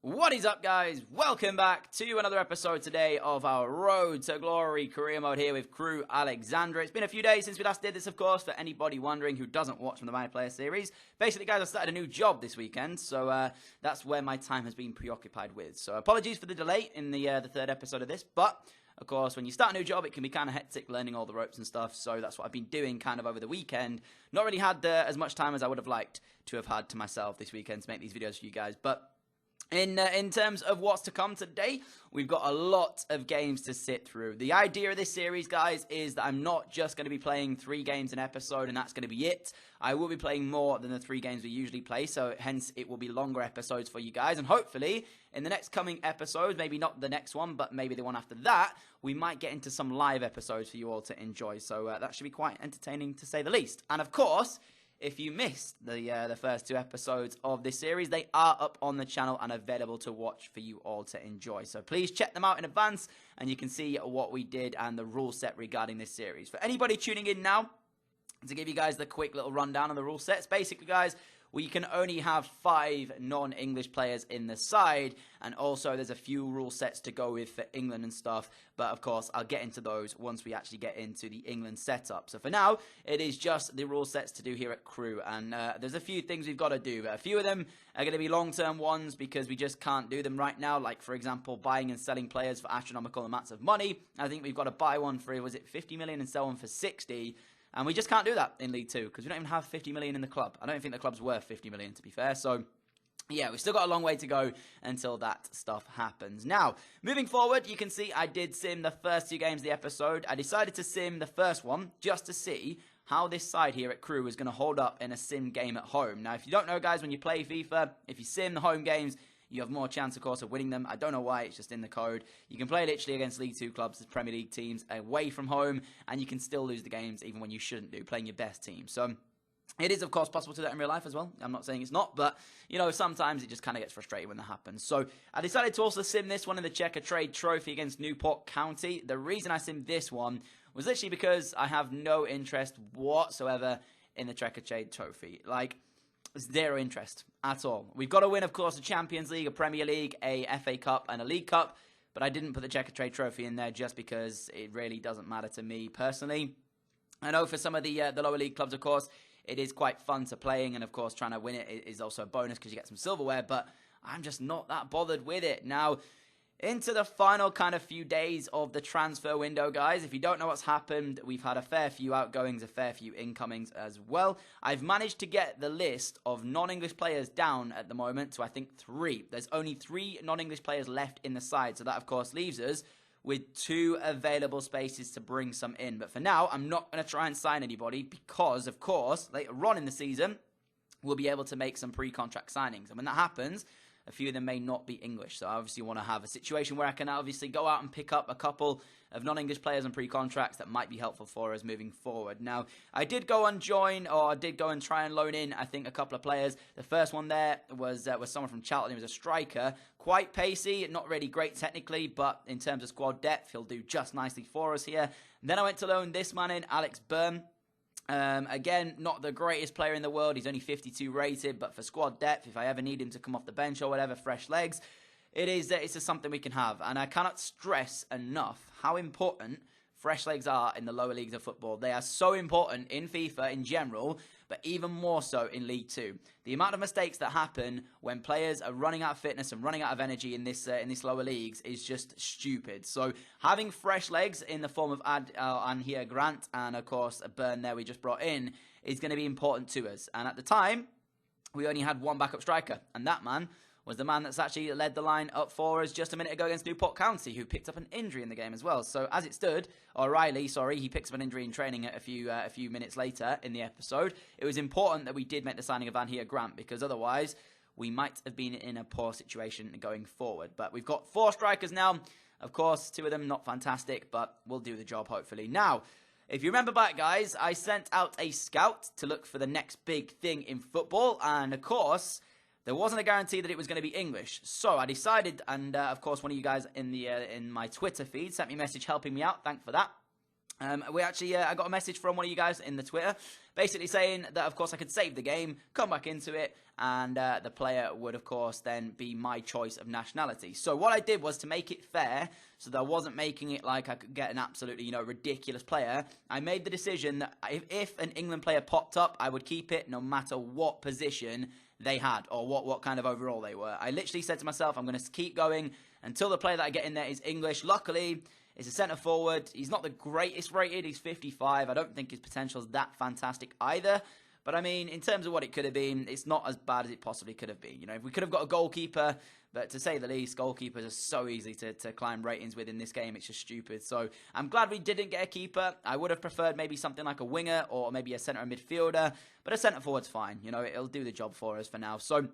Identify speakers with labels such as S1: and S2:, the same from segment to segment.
S1: What is up, guys? Welcome back to another episode today of our Road to Glory career mode here with Crewe Alexandra. It's been a few days since we last did this, of course, for anybody wondering who doesn't watch from the Vale Player series. Basically, guys, I started a new job this weekend, so that's where my time has been preoccupied with. So apologies for the delay in the third episode of this, but of course, when you start a new job, it can be kind of hectic learning all the ropes and stuff, so that's what I've been doing kind of over the weekend. Not really had as much time as I would have liked to have had to myself this weekend to make these videos for you guys, but in terms of what's to come today, we've got a lot of games to sit through. The idea of this series, guys, is that I'm not just going to be playing 3 games an episode and that's going to be it. I will be playing more than the 3 games we usually play, so hence it will be longer episodes for you guys. And hopefully, in the next coming episodes, maybe not the next one, but maybe the one after that, we might get into some live episodes for you all to enjoy. So that should be quite entertaining, to say the least. And of course, if you missed the first 2 episodes of this series, they are up on the channel and available to watch for you all to enjoy. So please check them out in advance, and you can see what we did and the rule set regarding this series. For anybody tuning in now, to give you guys the quick little rundown on the rule sets, basically, guys, we can only have 5 non-English players in the side, and also there's a few rule sets to go with for England and stuff, but of course I'll get into those once we actually get into the England setup. So for now, it is just the rule sets to do here at Crewe, and there's a few things we've got to do, but a few of them are going to be long-term ones because we just can't do them right now, like for example buying and selling players for astronomical amounts of money. I think we've got to buy one for, was it 50 million and sell one for 60. And we just can't do that in League 2 because we don't even have 50 million in the club. I don't think the club's worth 50 million, to be fair. So, yeah, we've still got a long way to go until that stuff happens. Now, moving forward, you can see I did sim the first 2 games of the episode. I decided to sim the first one just to see how this side here at Crewe is going to hold up in a sim game at home. Now, if you don't know, guys, when you play FIFA, if you sim the home games, you have more chance, of course, of winning them. I don't know why, it's just in the code. You can play literally against League 2 clubs, Premier League teams, away from home, and you can still lose the games even when you shouldn't do, playing your best team. So it is, of course, possible to do that in real life as well. I'm not saying it's not, but, you know, sometimes it just kind of gets frustrating when that happens. So I decided to also sim this one in the Checker Trade Trophy against Newport County. The reason I simmed this one was literally because I have no interest whatsoever in the Checker Trade Trophy. Like, zero interest at all. We've got to win, of course, a Champions League, a Premier League, a FA Cup, and a League Cup, but I didn't put the Checker Trade Trophy in there just because it really doesn't matter to me personally. I know for some of the lower league clubs, of course, it is quite fun to playing, and of course, trying to win it is also a bonus because you get some silverware, but I'm just not that bothered with it. Now, into the final kind of few days of the transfer window, guys. If you don't know what's happened, we've had a fair few outgoings, a fair few incomings as well. I've managed to get the list of non-English players down at the moment to, I think, 3. There's only 3 non-English players left in the side, so that, of course, leaves us with 2 available spaces to bring some in. But for now, I'm not going to try and sign anybody because, of course, later on in the season, we'll be able to make some pre-contract signings. And when that happens, a few of them may not be English, so I obviously want to have a situation where I can obviously go out and pick up a couple of non-English players on pre-contracts that might be helpful for us moving forward. Now, I did go and join, or I did go and try and loan in, I think, a couple of players. The first one there was someone from Charlton. He was a striker, quite pacey, not really great technically, but in terms of squad depth, he'll do just nicely for us here. And then I went to loan this man in, Alex Byrne. Again, not the greatest player in the world. He's only 52 rated, but for squad depth, if I ever need him to come off the bench or whatever, fresh legs, it's just something we can have. And I cannot stress enough how important fresh legs are in the lower leagues of football. They are so important in FIFA in general, but even more so in League 2. The amount of mistakes that happen when players are running out of fitness and running out of energy in this lower leagues is just stupid. So having fresh legs in the form of Anhia Grant and, of course, a Burn there we just brought in is going to be important to us. And at the time, we only had 1 backup striker, and that man was the man that's actually led the line up for us just a minute ago against Newport County, who picked up an injury in the game as well. So as it stood, O'Reilly, sorry, he picks up an injury in training a few minutes later in the episode. It was important that we did make the signing of Anhia Grant because otherwise we might have been in a poor situation going forward. But we've got 4 strikers now. Of course, 2 of them not fantastic, but we'll do the job hopefully. Now, if you remember back, guys, I sent out a scout to look for the next big thing in football, and of course, there wasn't a guarantee that it was going to be English. So I decided, and of course one of you guys in my Twitter feed sent me a message helping me out. Thanks for that. We actually, I got a message from one of you guys in the Twitter, basically saying that, of course, I could save the game, come back into it, and the player would, of course, then be my choice of nationality. So what I did was to make it fair, so that I wasn't making it like I could get an absolutely, you know, ridiculous player. I made the decision that if an England player popped up, I would keep it no matter what position they had or what kind of overall they were. I literally said to myself, I'm going to keep going until the player that I get in there is English. Luckily, it's a centre forward. He's not the greatest rated. He's 55. I don't think his potential is that fantastic either. But I mean, in terms of what it could have been, it's not as bad as it possibly could have been. You know, if we could have got a goalkeeper, but to say the least, goalkeepers are so easy to climb ratings with in this game. It's just stupid. So I'm glad we didn't get a keeper. I would have preferred maybe something like a winger or maybe a centre midfielder. But a centre forward's fine. You know, it'll do the job for us for now. So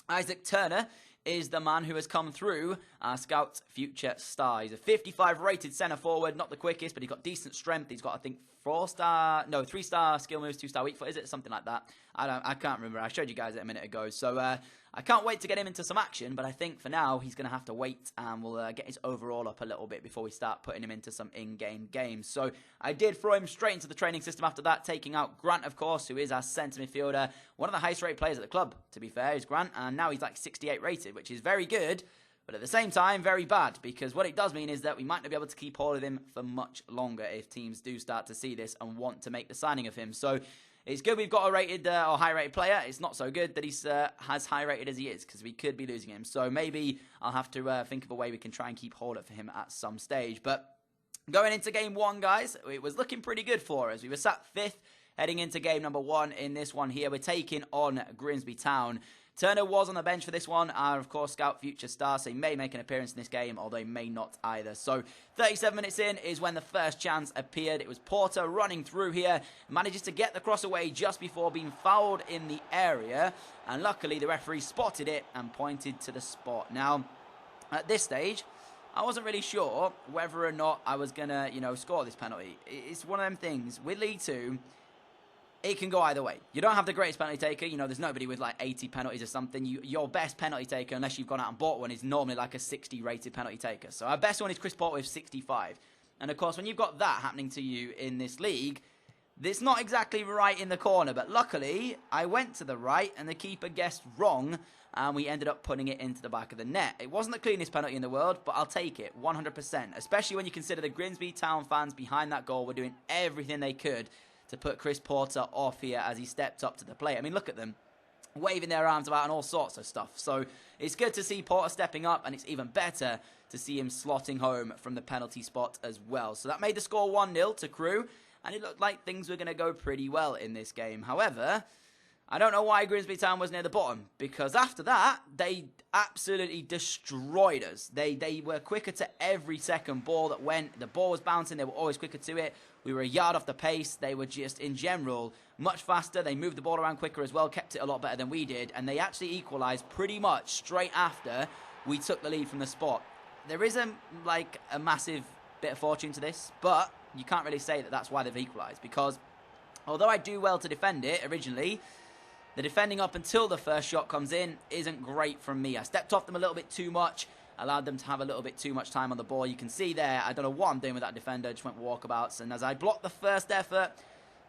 S1: Isaac Turner is the man who has come through our Scout Future Star. He's a 55 rated centre forward, not the quickest, but he's got decent strength. He's got, I think, 3-star skill moves, 2-star weak foot, is it? Something like that. I can't remember. I showed you guys it a minute ago. So I can't wait to get him into some action, but I think for now he's going to have to wait and we'll get his overall up a little bit before we start putting him into some in-game games. So I did throw him straight into the training system after that, taking out Grant, of course, who is our centre midfielder. One of the highest rated players at the club, to be fair, is Grant, and now he's like 68 rated, which is very good. But at the same time, very bad, because what it does mean is that we might not be able to keep hold of him for much longer if teams do start to see this and want to make the signing of him. So it's good we've got a rated or high-rated player. It's not so good that he's as high-rated as he is, because we could be losing him. So maybe I'll have to think of a way we can try and keep hold of him at some stage. But going into game one, guys, it was looking pretty good for us. We were sat 5th heading into game number 1 in this one here. We're taking on Grimsby Town. Turner was on the bench for this one, and of course Scout Future Star, so he may make an appearance in this game, although he may not either. So 37 minutes in is when the first chance appeared. It was Porter running through here, manages to get the cross away just before being fouled in the area, and luckily the referee spotted it and pointed to the spot. Now, at this stage, I wasn't really sure whether or not I was going to, you know, score this penalty. It's one of them things. With League 2, it can go either way. You don't have the greatest penalty taker. You know, there's nobody with like 80 penalties or something. Your best penalty taker, unless you've gone out and bought one, is normally like a 60 rated penalty taker. So our best one is Chris Porter with 65. And of course, when you've got that happening to you in this league, it's not exactly right in the corner. But luckily, I went to the right and the keeper guessed wrong. And we ended up putting it into the back of the net. It wasn't the cleanest penalty in the world, but I'll take it 100%. Especially when you consider the Grimsby Town fans behind that goal were doing everything they could to put Chris Porter off here as he stepped up to the plate. I mean, look at them, waving their arms about and all sorts of stuff. So it's good to see Porter stepping up, and it's even better to see him slotting home from the penalty spot as well. So that made the score 1-0 to Crewe, and it looked like things were going to go pretty well in this game. However, I don't know why Grimsby Town was near the bottom, because after that, they absolutely destroyed us. They were quicker to every second ball that went. The ball was bouncing. They were always quicker to it. We were a yard off the pace. They were just, in general, much faster. They moved the ball around quicker as well, kept it a lot better than we did, and they actually equalised pretty much straight after we took the lead from the spot. There isn't, like, a massive bit of fortune to this, but you can't really say that that's why they've equalised, because although I do well to defend it originally, the defending up until the first shot comes in isn't great from me. I stepped off them a little bit too much, allowed them to have a little bit too much time on the ball. You can see there, I don't know what I'm doing with that defender, just went walkabouts, and as I blocked the first effort,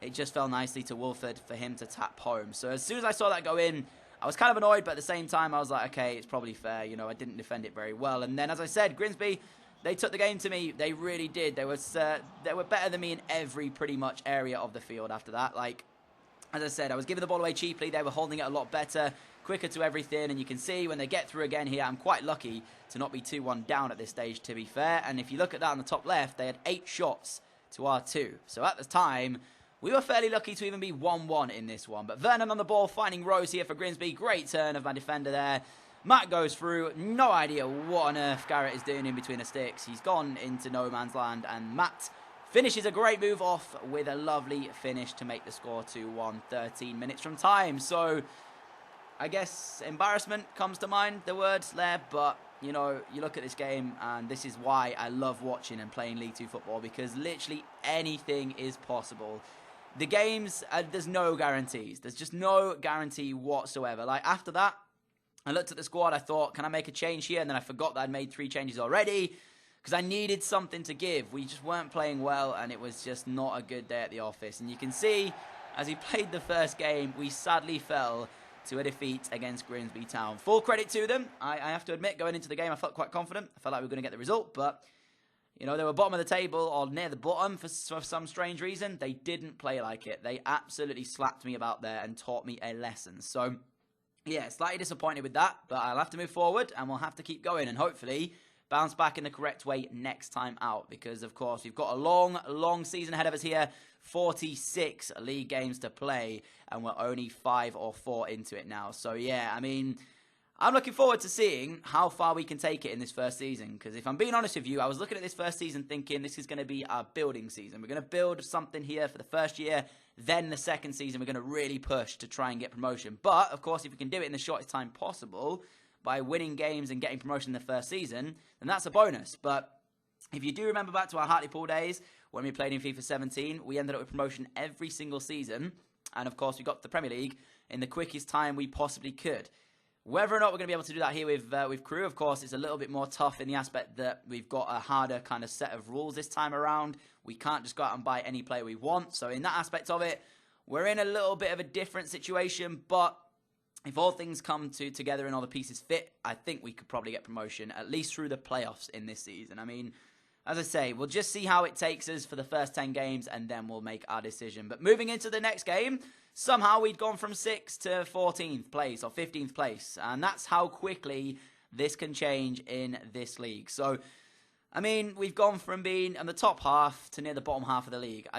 S1: it just fell nicely to Wolford for him to tap home. So as soon as I saw that go in, I was kind of annoyed, but at the same time, I was like, okay, it's probably fair. You know, I didn't defend it very well. And then, as I said, Grimsby, they took the game to me. They really did. They were better than me in every pretty much area of the field after that. Like, as I said, I was giving the ball away cheaply. They were holding it a lot better, quicker to everything. And you can see when they get through again here, I'm quite lucky to not be 2-1 down at this stage, to be fair. And if you look at that on the top left, they had 8 shots to our 2. So at the time, we were fairly lucky to even be 1-1 in this one. But Vernon on the ball, finding Rose here for Grimsby. Great turn of my defender there. Matt goes through. No idea what on earth Garrett is doing in between the sticks. He's gone into no man's land. And Matt finishes a great move off with a lovely finish to make the score 2-1, 13 minutes from time. So I guess embarrassment comes to mind, the words there. But, you know, you look at this game, and this is why I love watching and playing League 2 football, because literally anything is possible. The games, there's no guarantees. There's just no guarantee whatsoever. Like, after that, I looked at the squad. I thought, can I make a change here? And then I forgot that I'd made 3 changes already. because I needed something to give. We just weren't playing well, and it was just not a good day at the office. And you can see, as he played the first game, we sadly fell to a defeat against Grimsby Town. Full credit to them. I have to admit, going into the game, I felt quite confident. I felt like we were going to get the result, but you know, they were bottom of the table or near the bottom for some strange reason. They didn't play like it. They absolutely slapped me about there and taught me a lesson. So, yeah, slightly disappointed with that, but I'll have to move forward and we'll have to keep going and hopefully bounce back in the correct way next time out because, of course, we've got a long season ahead of us here. 46 league games to play and we're only 5 or 4 into it now. So, yeah, I mean, I'm looking forward to seeing how far we can take it in this first season. Because if I'm being honest with you, I was looking at this first season thinking this is going to be our building season. We're going to build something here for the first year. Then the second season, we're going to really push to try and get promotion. But, of course, if we can do it in the shortest time possible by winning games and getting promotion in the first season, then that's a bonus. But if you do remember back to our Hartlepool days, when we played in FIFA 17, we ended up with promotion every single season. And, of course, we got to the Premier League in the quickest time we possibly could. Whether or not we're going to be able to do that here with Crewe, of course, it's a little bit more tough in the aspect that we've got a harder kind of set of rules this time around. We can't just go out and buy any player we want. So in that aspect of it, we're in a little bit of a different situation. But if all things come together and all the pieces fit, I think we could probably get promotion, at least through the playoffs in this season. I mean, as I say, we'll just see how it takes us for the first 10 games, and then we'll make our decision. But moving into the next game, somehow we'd gone from 6th to 14th place or 15th place. And that's how quickly this can change in this league. So, I mean, we've gone from being on the top half to near the bottom half of the league.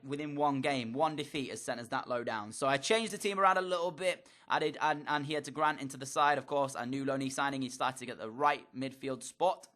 S1: Within one game, one defeat has sent us that low down. So I changed the team around a little bit. Added Anhia to Grant into the side, of course. Our new loanee signing, he started to get the right midfield spot.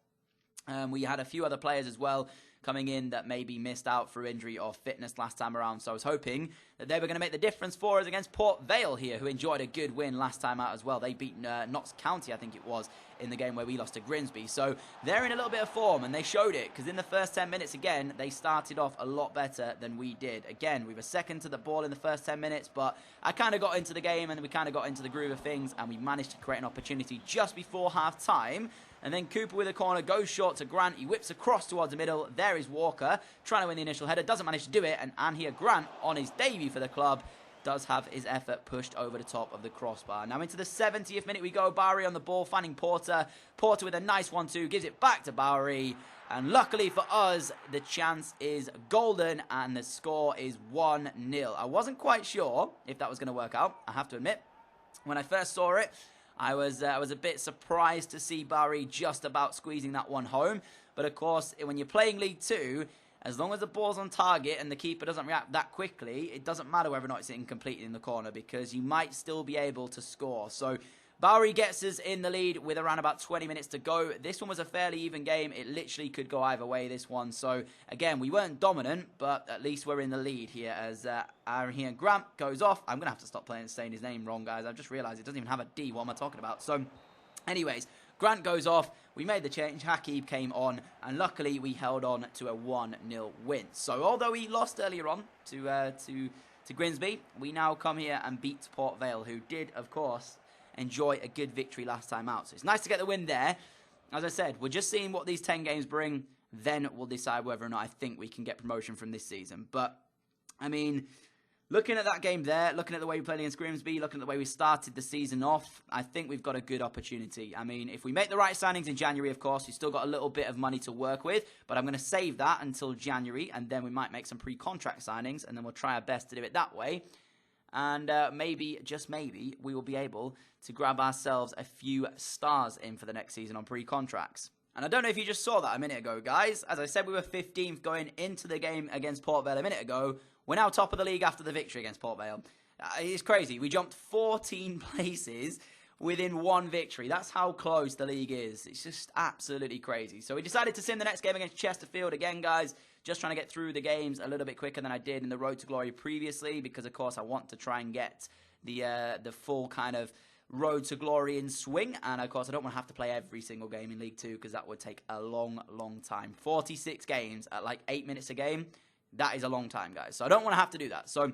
S1: We had a few other players as well coming in that maybe missed out through injury or fitness last time around. So I was hoping that they were going to make the difference for us against Port Vale here, who enjoyed a good win last time out as well. They beat Notts County, I think it was, in the game where we lost to Grimsby. So they're in a little bit of form, and they showed it, because in the first 10 minutes, again, they started off a lot better than we did. Again, we were second to the ball in the first 10 minutes, but I kind of got into the game, and we kind of got into the groove of things, and we managed to create an opportunity just before half-time. And then Cooper with a corner goes short to Grant. He whips across towards the middle. There is Walker trying to win the initial header. Doesn't manage to do it. And Anhia Grant, on his debut for the club, does have his effort pushed over the top of the crossbar. Now into the 70th minute we go. Bowery on the ball, finding Porter. Porter with a nice 1-2. Gives it back to Bowery. And luckily for us, the chance is golden. And the score is 1-0. I wasn't quite sure if that was going to work out, I have to admit. When I first saw it, I was a bit surprised to see Bowery just about squeezing that one home. But of course, when you're playing League 2, as long as the ball's on target and the keeper doesn't react that quickly, it doesn't matter whether or not it's incomplete in the corner, because you might still be able to score. So Bowery gets us in the lead with around about 20 minutes to go. This one was a fairly even game. It literally could go either way, this one. So, again, we weren't dominant, but at least we're in the lead here as Aaron Grant goes off. I'm going to have to stop saying his name wrong, guys. I've just realised it doesn't even have a D. What am I talking about? So, anyways, Grant goes off. We made the change. Hakib came on, and luckily we held on to a 1-0 win. So, although we lost earlier on to Grimsby, we now come here and beat Port Vale, who did, of course, enjoy a good victory last time out. So it's nice to get the win there. As I said, we're just seeing what these 10 games bring. Then we'll decide whether or not I think we can get promotion from this season. But, I mean, looking at that game there, looking at the way we played against Grimsby, looking at the way we started the season off, I think we've got a good opportunity. I mean, if we make the right signings in January, of course, we've still got a little bit of money to work with. But I'm going to save that until January. And then we might make some pre-contract signings. And then we'll try our best to do it that way. And maybe, just maybe, we will be able to grab ourselves a few stars in for the next season on pre-contracts. And I don't know if you just saw that a minute ago, guys. As I said, we were 15th going into the game against Port Vale a minute ago. We're now top of the league after the victory against Port Vale. It's crazy. We jumped 14 places within one victory. That's how close the league is. It's just absolutely crazy. So we decided to sim the next game against Chesterfield again, guys. Just trying to get through the games a little bit quicker than I did in the Road to Glory previously, because, of course, I want to try and get the full kind of Road to Glory in swing. And, of course, I don't want to have to play every single game in League 2, because that would take a long, long time. 46 games at like 8 minutes a game, that is a long time, guys. So I don't want to have to do that. So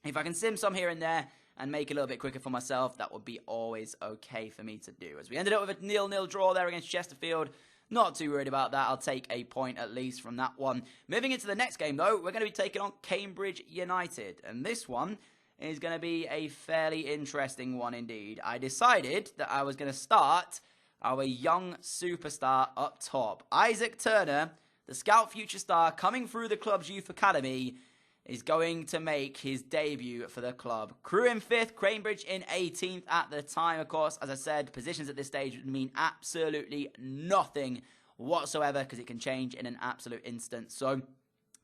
S1: if I can sim some here and there and make it a little bit quicker for myself, that would be always okay for me to do. As we ended up with a 0-0 draw there against Chesterfield. Not too worried about that. I'll take a point at least from that one. Moving into the next game, though, we're going to be taking on Cambridge United. And this one is going to be a fairly interesting one indeed. I decided that I was going to start our young superstar up top. Isaac Turner, the Scout Future Star, coming through the club's youth academy, is going to make his debut for the club. Crewe in 5th, Cambridge in 18th at the time. Of course, as I said, positions at this stage would mean absolutely nothing whatsoever because it can change in an absolute instant. So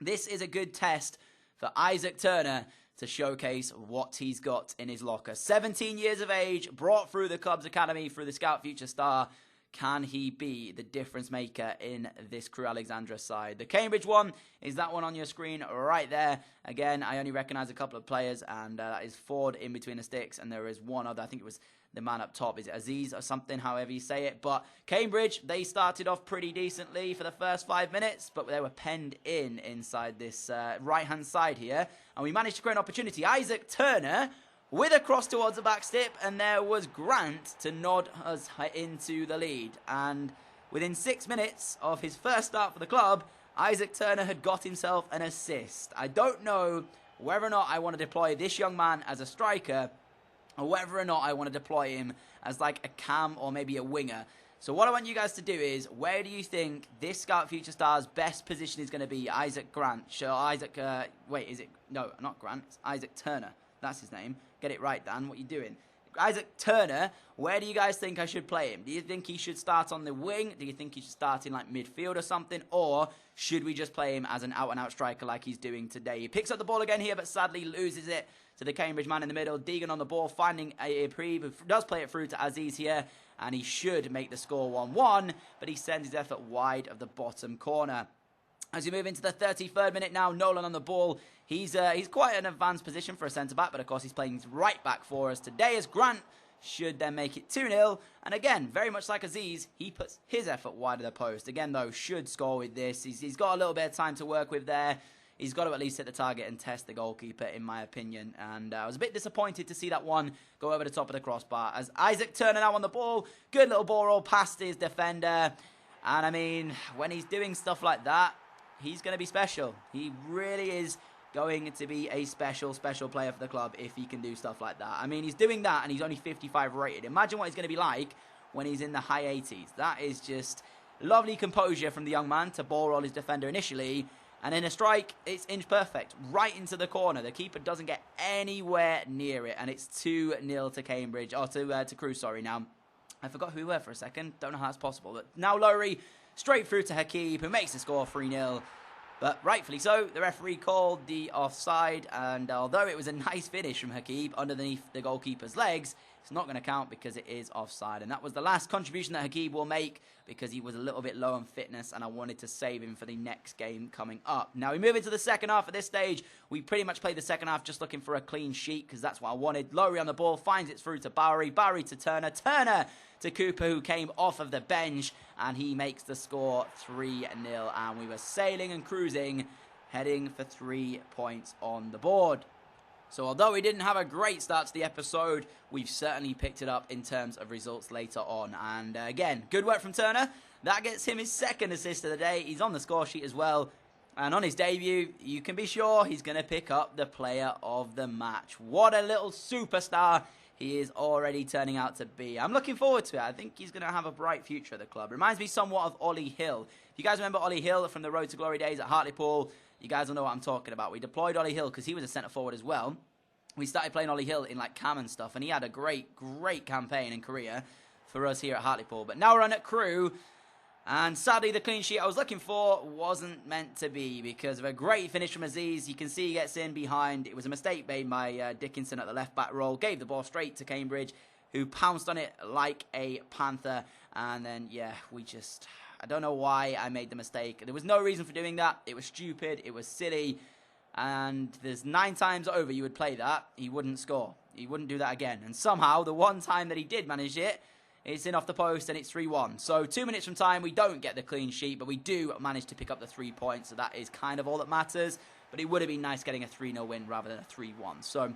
S1: this is a good test for Isaac Turner to showcase what he's got in his locker. 17 years of age, brought through the club's academy through the Scout Future Star. Can he be the difference maker in this Crewe Alexandra side? The Cambridge one is that one on your screen right there. Again, I only recognise a couple of players, and that is Ford in between the sticks, and there is one other. I think it was the man up top. Is it Aziz or something, however you say it? But Cambridge, they started off pretty decently for the first 5 minutes, but they were penned inside this right-hand side here, and we managed to create an opportunity. Isaac Turner with a cross towards the back step, and there was Grant to nod us into the lead. And within 6 minutes of his first start for the club, Isaac Turner had got himself an assist. I don't know whether or not I want to deploy this young man as a striker, or whether or not I want to deploy him as like a cam or maybe a winger. So what I want you guys to do is, where do you think this Scout Future Star's best position is going to be? Isaac Grant. So Isaac, wait, is it? No, not Grant. It's Isaac Turner. That's his name. Get it right, Dan. What are you doing? Isaac Turner, where do you guys think I should play him? Do you think he should start on the wing? Do you think he should start in like midfield or something? Or should we just play him as an out-and-out striker like he's doing today? He picks up the ball again here, but sadly loses it to the Cambridge man in the middle. Deegan on the ball, finding a Preve, who does play it through to Aziz here, and he should make the score 1-1, but he sends his effort wide of the bottom corner. As we move into the 33rd minute now, Nolan on the ball. He's quite an advanced position for a centre-back, but of course he's playing right back for us today as Grant should then make it 2-0. And again, very much like Aziz, he puts his effort wide of the post. Again, though, should score with this. He's got a little bit of time to work with there. He's got to at least hit the target and test the goalkeeper, in my opinion. And I was a bit disappointed to see that one go over the top of the crossbar. As Isaac Turner now on the ball. Good little ball roll past his defender. And I mean, when he's doing stuff like that, he's going to be special. He really is going to be a special player for the club if he can do stuff like that. I mean, he's doing that and he's only 55 rated. Imagine what he's going to be like when he's in the high 80s. That is just lovely composure from the young man to ball roll his defender initially. And in a strike, it's inch perfect, right into the corner. The keeper doesn't get anywhere near it. And it's 2-0 to Cambridge, or to Crewe, sorry. Now, I forgot who we were for a second. Don't know how that's possible. But now Lowry straight through to Hakeeb, who makes the score 3-0. But rightfully so, the referee called the offside, and although it was a nice finish from Hakeeb underneath the goalkeeper's legs, it's not going to count because it is offside. And that was the last contribution that Hakeeb will make because he was a little bit low on fitness, and I wanted to save him for the next game coming up. Now we move into the second half. At this stage, we pretty much played the second half just looking for a clean sheet because that's what I wanted. Lowry on the ball, finds it through to Bowery. Bowery to Turner. Turner to Cooper, who came off of the bench, and he makes the score 3-0. And we were sailing and cruising, heading for 3 points on the board. So although we didn't have a great start to the episode, we've certainly picked it up in terms of results later on. And again, good work from Turner. That gets him his second assist of the day. He's on the score sheet as well. And on his debut, you can be sure he's going to pick up the player of the match. What a little superstar he is already turning out to be. I'm looking forward to it. I think he's going to have a bright future at the club. Reminds me somewhat of Ollie Hill. If you guys remember Ollie Hill from the Road to Glory days at Hartlepool, you guys will know what I'm talking about. We deployed Ollie Hill because he was a centre forward as well. We started playing Ollie Hill in like cam and stuff, and he had a great campaign and career for us here at Hartlepool. But now we're on at Crewe, and sadly the clean sheet I was looking for wasn't meant to be because of a great finish from Aziz. You can see he gets in behind. It was a mistake made by Dickinson at the left back role. Gave the ball straight to Cambridge, who pounced on it like a panther. And then, yeah, I don't know why I made the mistake. There was no reason for doing that. It was stupid. It was silly. And there's 9 times over you would play that, he wouldn't score. He wouldn't do that again. And somehow, the one time that he did manage it, it's in off the post and it's 3-1. So 2 minutes from time, we don't get the clean sheet, but we do manage to pick up the 3 points. So that is kind of all that matters. But it would have been nice getting a 3-0 win rather than a 3-1. So,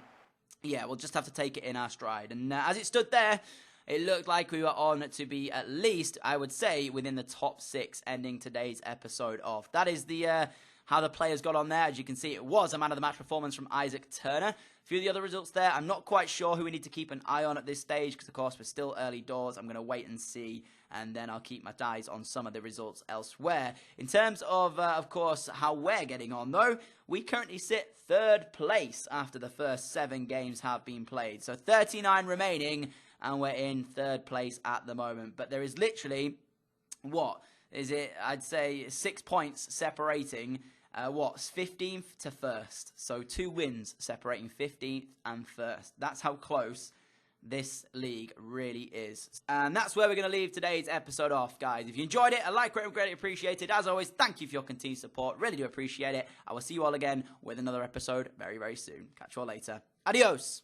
S1: yeah, we'll just have to take it in our stride. And as it stood there, it looked like we were on to be at least, I would say, within the top 6 ending today's episode off. That is the how the players got on there. As you can see, it was a man of the match performance from Isaac Turner. A few of the other results there, I'm not quite sure who we need to keep an eye on at this stage because, of course, we're still early doors. I'm going to wait and see, and then I'll keep my eyes on some of the results elsewhere. In terms of course, how we're getting on, though, we currently sit 3rd place after the first 7 games have been played. So 39 remaining, and we're in 3rd place at the moment. But there is literally, what is it? I'd say 6 points separating 15th to 1st. So 2 wins separating 15th and 1st. That's how close this league really is. And that's where we're going to leave today's episode off, guys. If you enjoyed it, a like, rate, would be greatly appreciated. As always, thank you for your continued support. Really do appreciate it. I will see you all again with another episode very, very soon. Catch you all later. Adios.